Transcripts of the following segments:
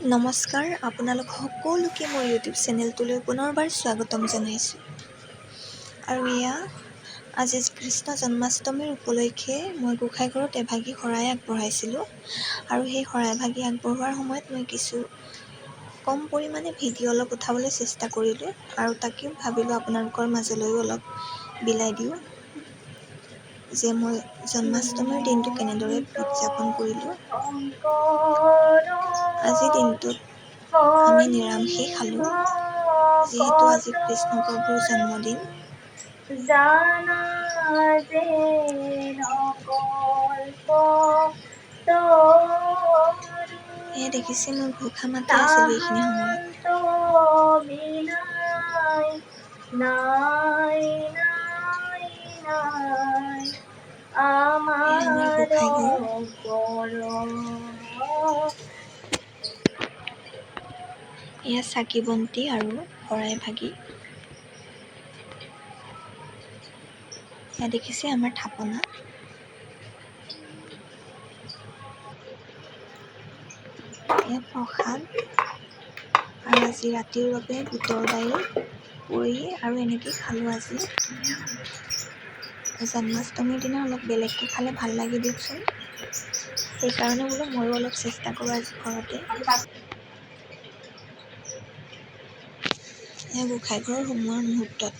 নমস্কাৰ, আপোনালোক সকলোকে মোৰ ইউটিউব চেনেলটোলৈ পুনৰবাৰ স্বাগতম জনাইছোঁ। আৰু আজি কৃষ্ণ জন্মাষ্টমীৰ উপলক্ষে মই গোঁসাইঘৰত এভাগি শৰাই আগবঢ়াইছিলোঁ। আৰু সেই শৰাই ভাগি আগবঢ়োৱাৰ সময়ত মই কিছু কম পৰিমাণে ভিডিঅ' অলপ উঠাবলৈ চেষ্টা কৰিলোঁ, আৰু তাকেও ভাবিলোঁ আপোনালোকৰ মাজলৈও অলপ বিলাই দিওঁ যে মই জন্মাষ্টমীৰ দিনটো কেনেদৰে উদযাপন কৰিলোঁ। আজিৰ দিনটোত আমি নিৰামিষেই খালোঁ, যিহেতু আজি কৃষ্ণ প্ৰভুৰ জন্মদিন। এয়া দেখিছে, মই ঘোষা মাতি আছিলোঁ এইখিনি সময়ত। আমাৰ গোঁসাইঘৰ। এয়া চাকি বন্তি আৰু শৰাই ভাগি। এয়া দেখিছে আমাৰ থাপনা। এয়া প্ৰসাদ, আৰু আজি ৰাতিৰ বাবে বুটৰ দাইল, পুৰি আৰু এনেকেই খালোঁ আজি। জন্মাষ্টমীৰ দিনা অলপ বেলেগকৈ খালে ভাল লাগে দিয়কচোন। সেইকাৰণে বোলো ময়ো অলপ চেষ্টা কৰোঁ আজি ঘৰতে। এয়া গোঁসাইঘৰৰ সোমোৱাৰ মুহূৰ্তত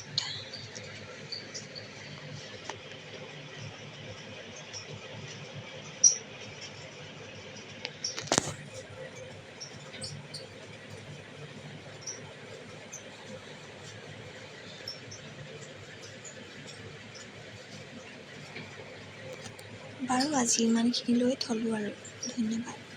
বাৰু আজি ইমানখিনিলৈ থলোঁ আৰু ধন্যবাদ।